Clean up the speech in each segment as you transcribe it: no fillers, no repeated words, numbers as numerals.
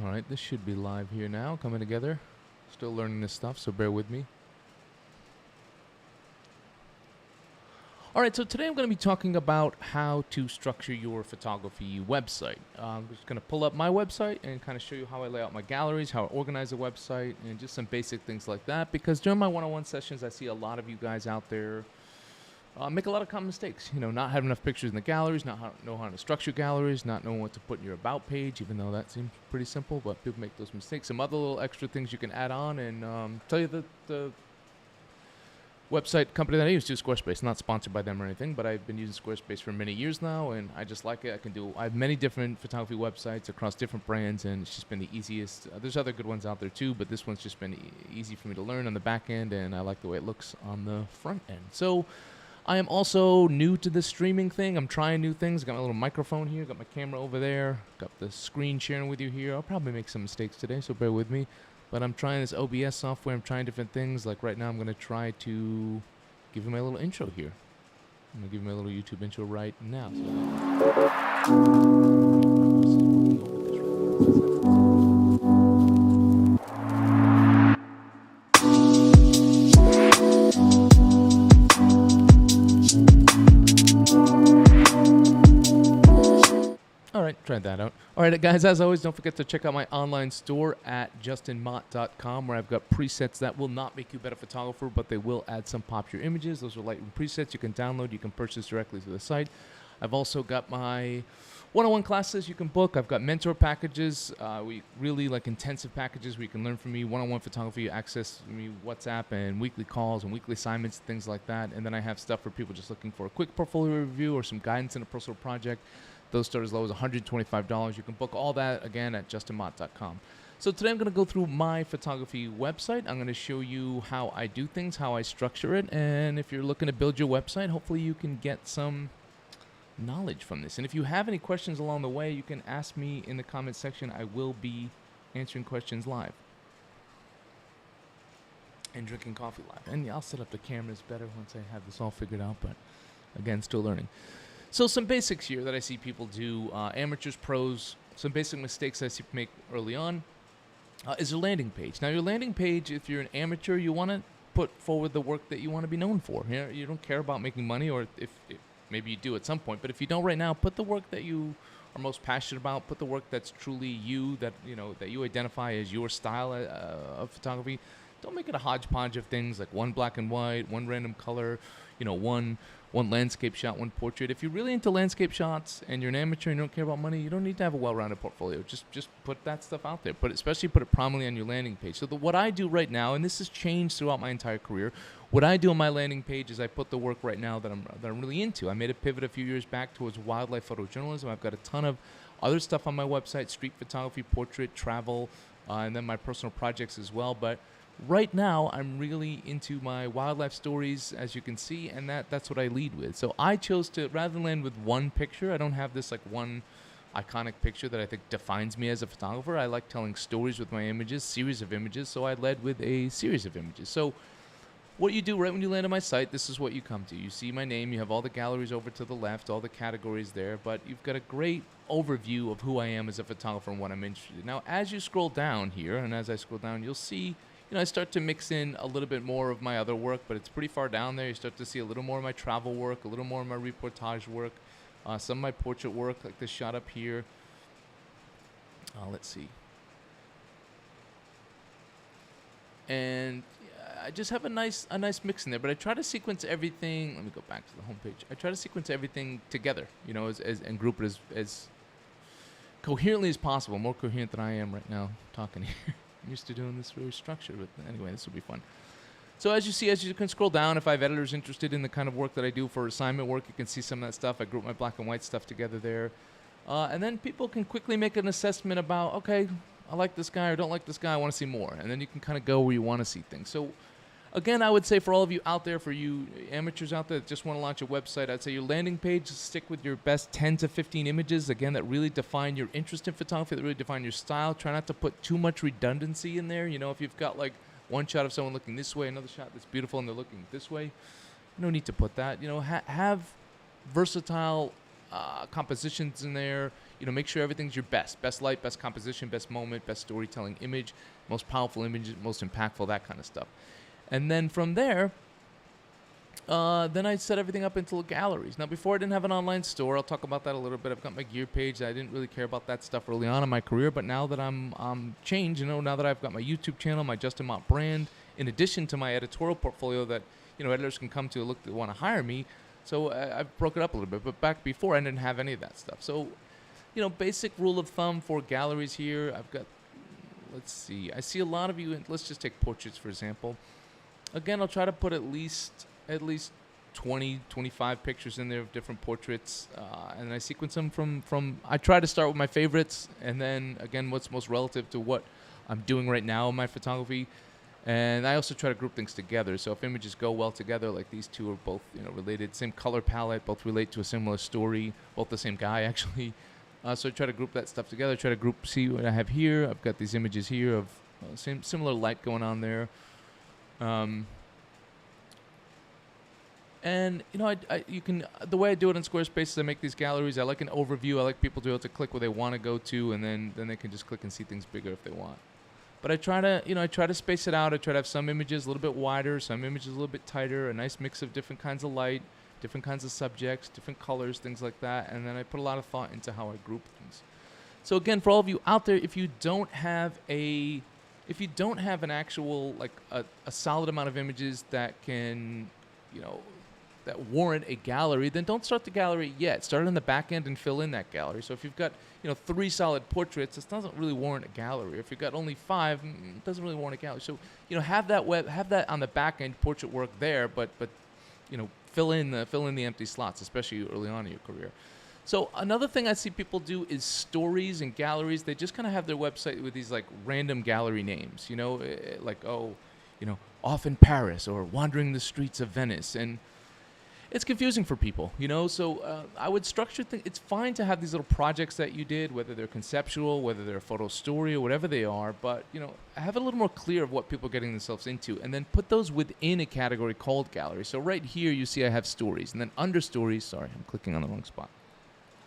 All right, this should be live here now, coming together. Still learning this stuff, so bear with me. All right, so today I'm going to be talking about how to structure your photography website. I'm just going to pull up my website and kind of show you how I lay out my galleries, how I organize the website, and just some basic things like that. Because during my one-on-one sessions, I see a lot of you guys out there make a lot of common mistakes. You know, not having enough pictures in the galleries, know how to structure galleries, not knowing what to put in your about page, even though that seems pretty simple, but people make those mistakes. Some other little extra things you can add on, and tell you that the website company that I use is Squarespace. Not sponsored by them or anything, but I've been using Squarespace for many years now, and I just like it. I have many different photography websites across different brands, and it's just been the easiest. There's other good ones out there too, but this one's just been easy for me to learn on the back end, and I like the way it looks on the front end. So I am also new to the streaming thing. I'm trying new things. Got my little microphone here, got my camera over there, got the screen sharing with you here. I'll probably make some mistakes today, so bear with me. But I'm trying this OBS software. I'm trying different things. Like right now, I'm going to try to give you my little intro here. I'm going to give you my little YouTube intro right now. All right, tried that out. All right, guys, as always, don't forget to check out my online store at justinmott.com, where I've got presets that will not make you a better photographer, but they will add some popular images. Those are Lightroom presets you can download. You can purchase directly to the site. I've also got my one-on-one classes you can book. I've got mentor packages, we really like intensive packages where you can learn from me, one-on-one photography, access me WhatsApp and weekly calls and weekly assignments, things like that. And then I have stuff for people just looking for a quick portfolio review or some guidance in a personal project. Those start as low as $125. You can book all that, again, at justinmott.com. So today I'm going to go through my photography website. I'm going to show you how I do things, how I structure it. And if you're looking to build your website, hopefully you can get some knowledge from this. And if you have any questions along the way, you can ask me in the comment section. I will be answering questions live and drinking coffee live. And I'll set up the cameras better once I have this all figured out. But again, still learning. So some basics here that I see people do, amateurs, pros, some basic mistakes I see people make early on is your landing page. Now, your landing page, if you're an amateur, you want to put forward the work that you want to be known for. You don't care about making money, or if maybe you do at some point, but if you don't right now, put the work that you are most passionate about, put the work that's truly you, that you identify as your style of photography. Don't make it a hodgepodge of things like one black and white, one random color, one landscape shot, one portrait. If you're really into landscape shots and you're an amateur and you don't care about money, you don't need to have a well-rounded portfolio. Just put that stuff out there, but especially put it prominently on your landing page. So what I do right now, and this has changed throughout my entire career, what I do on my landing page is I put the work right now that I'm really into. I made a pivot a few years back towards wildlife photojournalism. I've got a ton of other stuff on my website: street photography, portrait, travel, and then my personal projects as well. But right now, I'm really into my wildlife stories, as you can see, and that's what I lead with. So I chose to, rather than land with one picture, I don't have this like one iconic picture that I think defines me as a photographer. I like telling stories with my images, series of images, so I led with a series of images. So what you do right when you land on my site, this is what you come to. You see my name, you have all the galleries over to the left, all the categories there, but you've got a great overview of who I am as a photographer and what I'm interested in. Now, as you scroll down here, and as I scroll down, you'll see I start to mix in a little bit more of my other work, but it's pretty far down there. You start to see a little more of my travel work, a little more of my reportage work, some of my portrait work, like this shot up here. Let's see. And I just have a nice mix in there, but I try to sequence everything. Let me go back to the homepage. I try to sequence everything together, and group it as coherently as possible, more coherent than I am right now talking here. I'm used to doing this very structured, but anyway, this will be fun. So as you can scroll down, if I have editors interested in the kind of work that I do for assignment work, you can see some of that stuff. I group my black and white stuff together there. And then people can quickly make an assessment about, okay, I like this guy or don't like this guy, I want to see more. And then you can kind of go where you want to see things. So again, I would say for all of you out there, for you amateurs out there that just want to launch a website, I'd say your landing page, stick with your best 10 to 15 images, again, that really define your interest in photography, that really define your style. Try not to put too much redundancy in there. If you've got like one shot of someone looking this way, another shot that's beautiful and they're looking this way, no need to put that. Have versatile compositions in there. Make sure everything's your best light, best composition, best moment, best storytelling image, most powerful image, most impactful, that kind of stuff. And then from there, then I set everything up into galleries. Now, before I didn't have an online store. I'll talk about that a little bit. I've got my gear page. I didn't really care about that stuff early on in my career, but now that I'm changed, now that I've got my YouTube channel, my Justin Mott brand, in addition to my editorial portfolio that editors can come to look that want to hire me. So I broke it up a little bit. But back before, I didn't have any of that stuff. So, basic rule of thumb for galleries here. I've got, let's see. I see a lot of you. Let's just take portraits for example. Again, I'll try to put at least 20, 25 pictures in there of different portraits, and I sequence them from. I try to start with my favorites, and then again, what's most relative to what I'm doing right now in my photography. And I also try to group things together. So if images go well together, like these two are both related, same color palette, both relate to a similar story, both the same guy actually. So I try to group that stuff together. Try to see what I have here. I've got these images here of similar light going on there. And you can, the way I do it in Squarespace is I make these galleries. I like an overview. I like people to be able to click where they want to go to, and then they can just click and see things bigger if they want. But I try to space it out. I try to have some images a little bit wider, some images a little bit tighter, a nice mix of different kinds of light, different kinds of subjects, different colors, things like that. And then I put a lot of thought into how I group things. So again, for all of you out there, if you don't have an actual a solid amount of images that can, that warrant a gallery, then don't start the gallery yet. Start on the back end and fill in that gallery. So if you've got 3 solid portraits, this doesn't really warrant a gallery. If you've got only 5, it doesn't really warrant a gallery. So have that on the back end portrait work there, but fill in the empty slots, especially early on in your career. So another thing I see people do is stories and galleries. They just kind of have their website with these random gallery names, off in Paris or wandering the streets of Venice, and it's confusing for people, so I would structure things. It's fine to have these little projects that you did, whether they're conceptual, whether they're a photo story or whatever they are, but, have it a little more clear of what people are getting themselves into, and then put those within a category called gallery. So right here, you see I have stories, and then under stories, sorry, I'm clicking on the wrong spot.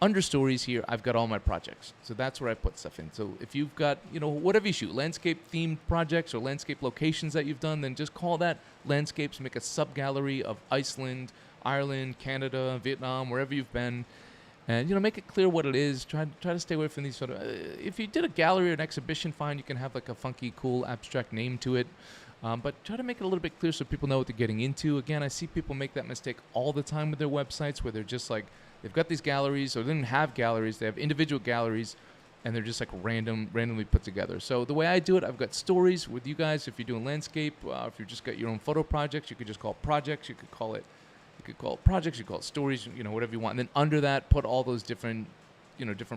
Under stories here, I've got all my projects. So that's where I put stuff in. So if you've got, whatever you shoot, landscape-themed projects or landscape locations that you've done, then just call that landscapes, make a sub-gallery of Iceland, Ireland, Canada, Vietnam, wherever you've been, and make it clear what it is. Try to stay away from these sort of. If you did a gallery or an exhibition, fine, you can have a funky, cool, abstract name to it, but try to make it a little bit clear so people know what they're getting into. Again, I see people make that mistake all the time with their websites, where they're just they've got these galleries, or they didn't have galleries, they have individual galleries, and they're just randomly put together. So the way I do it, I've got stories with you guys. If you're doing landscape, if you've just got your own photo projects, you could just call it projects. You could call it projects, you call it stories, whatever you want. And then under that, put all those different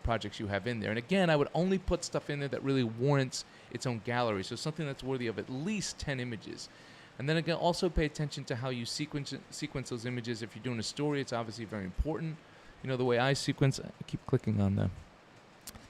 projects you have in there. And again, I would only put stuff in there that really warrants its own gallery. So something that's worthy of at least 10 images. And then again, also pay attention to how you sequence those images. If you're doing a story, it's obviously very important. The way I sequence, I keep clicking on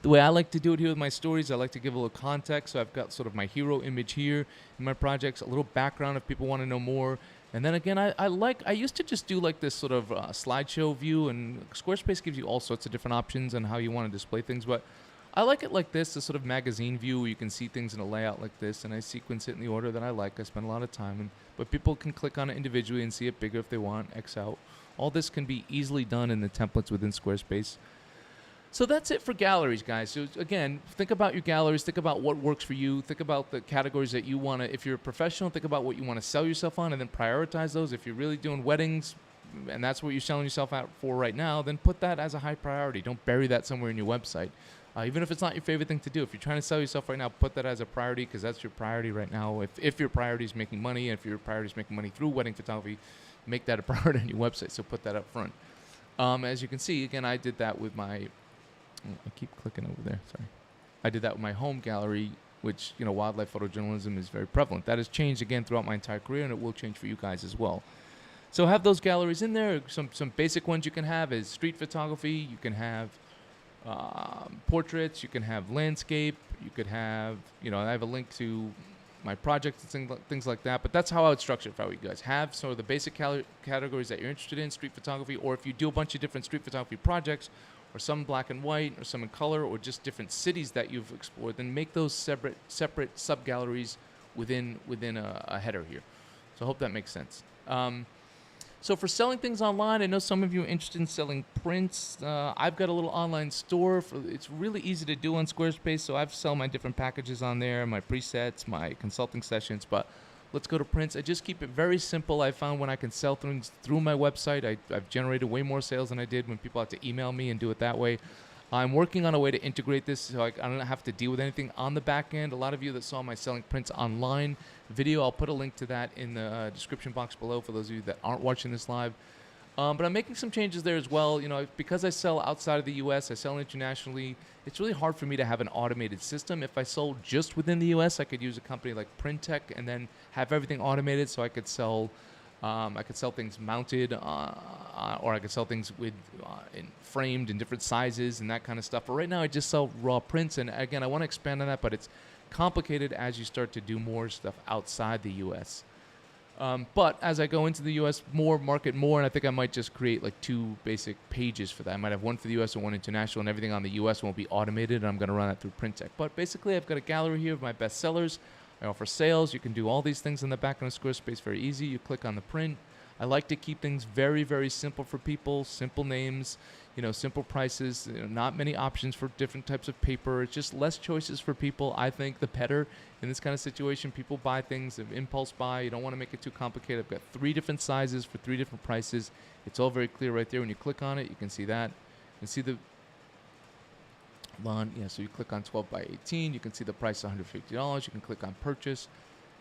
the way I like to do it here with my stories, I like to give a little context. So I've got sort of my hero image here in my projects, a little background if people want to know more. And then again, I used to just do this sort of slideshow view, and Squarespace gives you all sorts of different options on how you want to display things. But I like it like this sort of magazine view where you can see things in a layout like this, and I sequence it in the order that I like. I spend a lot of time, but people can click on it individually and see it bigger if they want, X out. All this can be easily done in the templates within Squarespace. So that's it for galleries, guys. So again, think about your galleries. Think about what works for you. Think about the categories that you want to, if you're a professional, think about what you want to sell yourself on, and then prioritize those. If you're really doing weddings, and that's what you're selling yourself out for right now, then put that as a high priority. Don't bury that somewhere in your website. Even if it's not your favorite thing to do, if you're trying to sell yourself right now, put that as a priority, because that's your priority right now. If your priority is making money, and if your priority is making money through wedding photography, make that a priority on your website. So put that up front. As you can see, again, I did that with my... I keep clicking over there, sorry. I did that with my home gallery, which, wildlife photojournalism is very prevalent. That has changed, again, throughout my entire career, and it will change for you guys as well. So have those galleries in there. Some basic ones you can have is street photography. You can have portraits. You can have landscape. You could have, I have a link to my projects and things like that. But that's how I would structure it if I were you guys. Have sort of the basic categories that you're interested in, street photography, or if you do a bunch of different street photography projects, or some black and white, or some in color, or just different cities that you've explored, then make those separate sub-galleries within a header here. So I hope that makes sense. So for selling things online, I know some of you are interested in selling prints. I've got a little online store. It's really easy to do on Squarespace, so I've sell my different packages on there, my presets, my consulting sessions. But let's go to prints. I just keep it very simple. I found when I can sell things through my website, I've generated way more sales than I did when people had to email me and do it that way. I'm working on a way to integrate this so I don't have to deal with anything on the back end. A lot of you that saw my selling prints online video, I'll put a link to that in the description box below for those of you that aren't watching this live. But I'm making some changes there as well. You know, because I sell outside of the U.S., I sell internationally, it's really hard for me to have an automated system. If I sold just within the U.S., I could use a company like Printech and then have everything automated so I could sell things mounted, or I could sell things with framed in different sizes and that kind of stuff. But right now, I just sell raw prints, and again, I want to expand on that, but it's complicated as you start to do more stuff outside the U.S. But as I go into the U.S. market more, and I think I might just create like 2 basic pages for that. I might have one for the U.S. and one international, and everything on the U.S. won't be automated, and I'm going to run that through Printech. But basically, I've got a gallery here of my best sellers. I offer sales. You can do all these things in the back end of Squarespace very easy. You click on the print. I like to keep things very, very simple for people, simple names, simple prices, not many options for different types of paper. It's just less choices for people. I think the better in this kind of situation. People buy things, impulse buy. You don't want to make it too complicated. I've got 3 different sizes for 3 different prices. It's all very clear right there. When you click on it, you can see that. You can see the so you click on 12 by 18. You can see the price $150. You can click on purchase,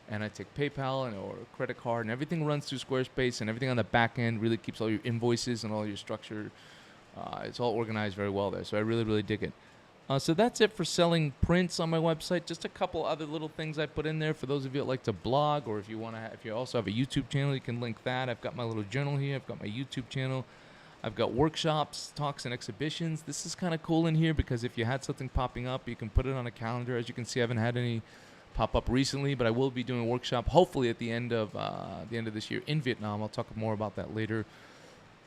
and I take PayPal or a credit card, and everything runs through Squarespace, and everything on the back end really keeps all your invoices and all your structure. It's all organized very well there, so I really, really dig it. So that's it for selling prints on my website. Just a couple other little things I put in there for those of you that like to blog, or if you if you also have a YouTube channel, you can link that. I've got my little journal here. I've got my YouTube channel. I've got workshops, talks, and exhibitions. This is kind of cool in here because if you had something popping up, you can put it on a calendar. As you can see, I haven't had any pop up recently, but I will be doing a workshop hopefully at the end of this year in Vietnam. I'll talk more about that later.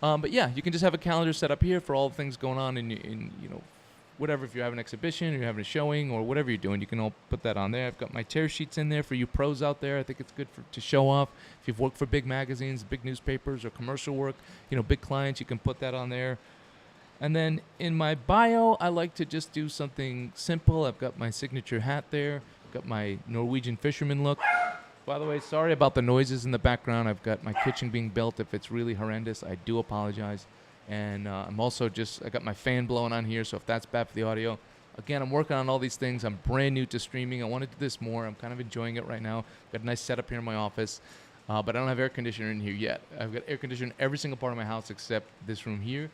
But yeah, you can just have a calendar set up here for all the things going on in whatever. If you have an exhibition or you're having a showing or whatever you're doing, you can all put that on there. I've got my tear sheets in there for you pros out there. I think it's good to show off. If you've worked for big magazines, big newspapers, or commercial work, big clients, you can put that on there. And then in my bio, I like to just do something simple. I've got my signature hat there. I've got my Norwegian fisherman look. By the way, sorry about the noises in the background. I've got my kitchen being built. If it's really horrendous, I do apologize. And I'm also I got my fan blowing on here, so if that's bad for the audio. Again, I'm working on all these things. I'm brand new to streaming. I want to do this more. I'm kind of enjoying it right now. Got a nice setup here in my office, but I don't have air conditioner in here yet. I've got air conditioner in every single part of my house except this room here,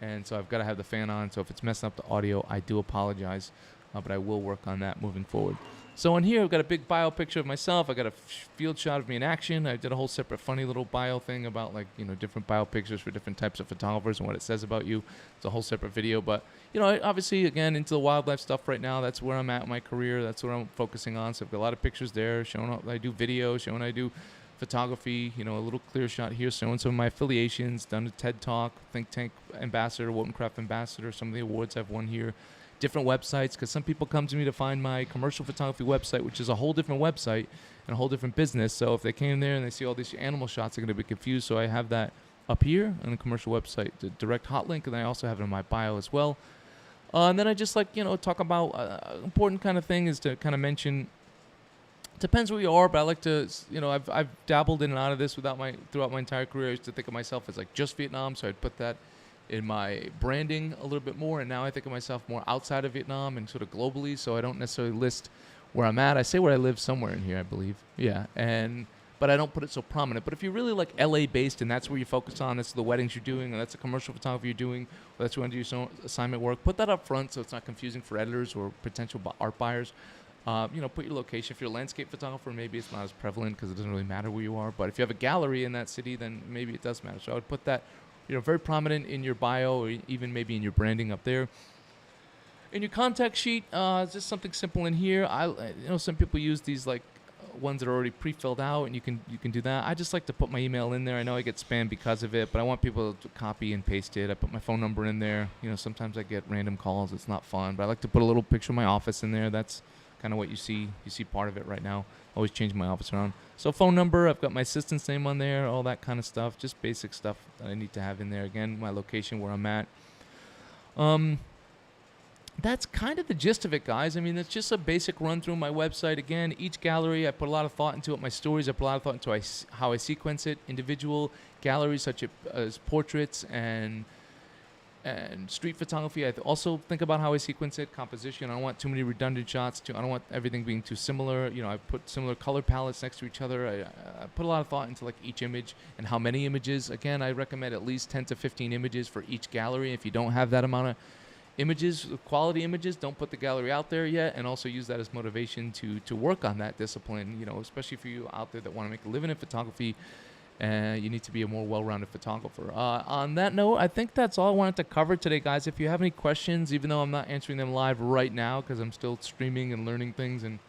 and so I've got to have the fan on. So if it's messing up the audio, I do apologize, but I will work on that moving forward. So in here, I've got a big bio picture of myself. I got a field shot of me in action. I did a whole separate funny little bio thing about different bio pictures for different types of photographers and what it says about you. It's a whole separate video. But, obviously, again, into the wildlife stuff right now. That's where I'm at in my career. That's what I'm focusing on. So I've got a lot of pictures there showing up. I do video, showing I do photography, a little clear shot here showing some of my affiliations, done a TED Talk, Think Tank Ambassador, Wotancraft Ambassador, some of the awards I've won here. Different websites, because some people come to me to find my commercial photography website, which is a whole different website and a whole different business. So if they came there and they see all these animal shots, they're going to be confused. So I have that up here on the commercial website, the direct hot link, and I also have it in my bio as well. And then I just talk about important kind of thing is to kind of mention. Depends where you are, but I like to, I've dabbled in and out of this throughout my entire career. I used to think of myself as like just Vietnam, so I'd put that in my branding a little bit more, and now I think of myself more outside of Vietnam and sort of globally, so I don't necessarily list where I'm at. I say where I live somewhere in here, I believe. Yeah, but I don't put it so prominent. But if you're really like LA based and that's where you focus on, that's the weddings you're doing, or that's the commercial photography you're doing, or that's where you want to do some assignment work, put that up front so it's not confusing for editors or potential art buyers. Put your location. If you're a landscape photographer, maybe it's not as prevalent because it doesn't really matter where you are. But if you have a gallery in that city, then maybe it does matter. So I would put that very prominent in your bio, or even maybe in your branding up there. In your contact sheet, just something simple in here. Some people use these like ones that are already pre-filled out, and you can do that. I just like to put my email in there. I know I get spam because of it, but I want people to copy and paste it. I put my phone number in there. Sometimes I get random calls. It's not fun, but I like to put a little picture of my office in there. That's kind of what you see. You see part of it right now. Always change my office around. So phone number, I've got my assistant's name on there, all that kind of stuff. Just basic stuff that I need to have in there. Again, my location, where I'm at. That's kind of the gist of it, guys. I mean, it's just a basic run through my website. Again, each gallery, I put a lot of thought into it. My stories, I put a lot of thought into how I sequence it. Individual galleries such as portraits and street photography. I also think about how I sequence it. Composition. I don't want too many redundant shots. I don't want everything being too similar. I put similar color palettes next to each other. I put a lot of thought into like each image and how many images. Again, I recommend at least 10 to 15 images for each gallery. If you don't have that amount of images, quality images, don't put the gallery out there yet, and also use that as motivation to work on that discipline, especially for you out there that want to make a living in photography. You need to be a more well-rounded photographer. On that note, I think that's all I wanted to cover today, guys. If you have any questions, even though I'm not answering them live right now because I'm still streaming and learning things, and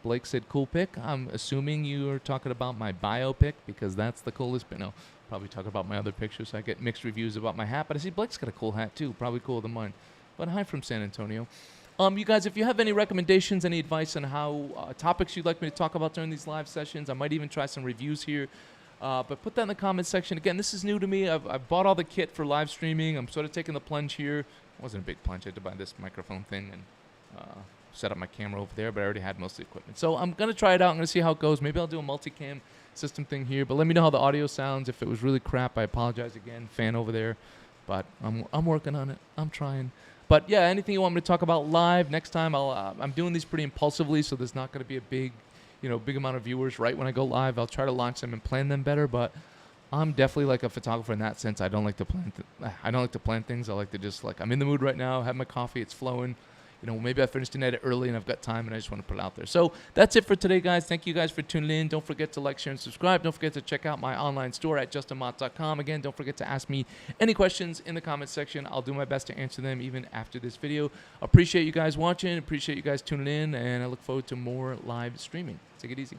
Blake said cool pic, I'm assuming you are talking about my biopic because that's the coolest, but no, probably talk about my other pictures. I get mixed reviews about my hat, but I see Blake's got a cool hat too, probably cooler than mine. But hi from San Antonio. You guys, if you have any recommendations, any advice on how topics you'd like me to talk about during these live sessions, I might even try some reviews here. But put that in the comments section. Again, this is new to me. I've bought all the kit for live streaming. I'm sort of taking the plunge here. It wasn't a big plunge. I had to buy this microphone thing and set up my camera over there, but I already had most of the equipment. So I'm going to try it out. I'm going to see how it goes. Maybe I'll do a multicam system thing here. But let me know how the audio sounds. If it was really crap, I apologize again. Fan over there. But I'm working on it. I'm trying. But yeah, anything you want me to talk about live next time, I'm doing these pretty impulsively, so there's not going to be a big amount of viewers right when I go live. I'll try to launch them and plan them better, but I'm definitely like a photographer in that sense. I don't like to plan. I don't like to plan things. I like to just I'm in the mood right now. Have my coffee. It's flowing. Maybe I finished an edit early and I've got time and I just want to put it out there. So that's it for today, guys. Thank you guys for tuning in. Don't forget to like, share, and subscribe. Don't forget to check out my online store at justinmott.com. Again, don't forget to ask me any questions in the comments section. I'll do my best to answer them even after this video. Appreciate you guys watching. Appreciate you guys tuning in, and I look forward to more live streaming. Take it easy.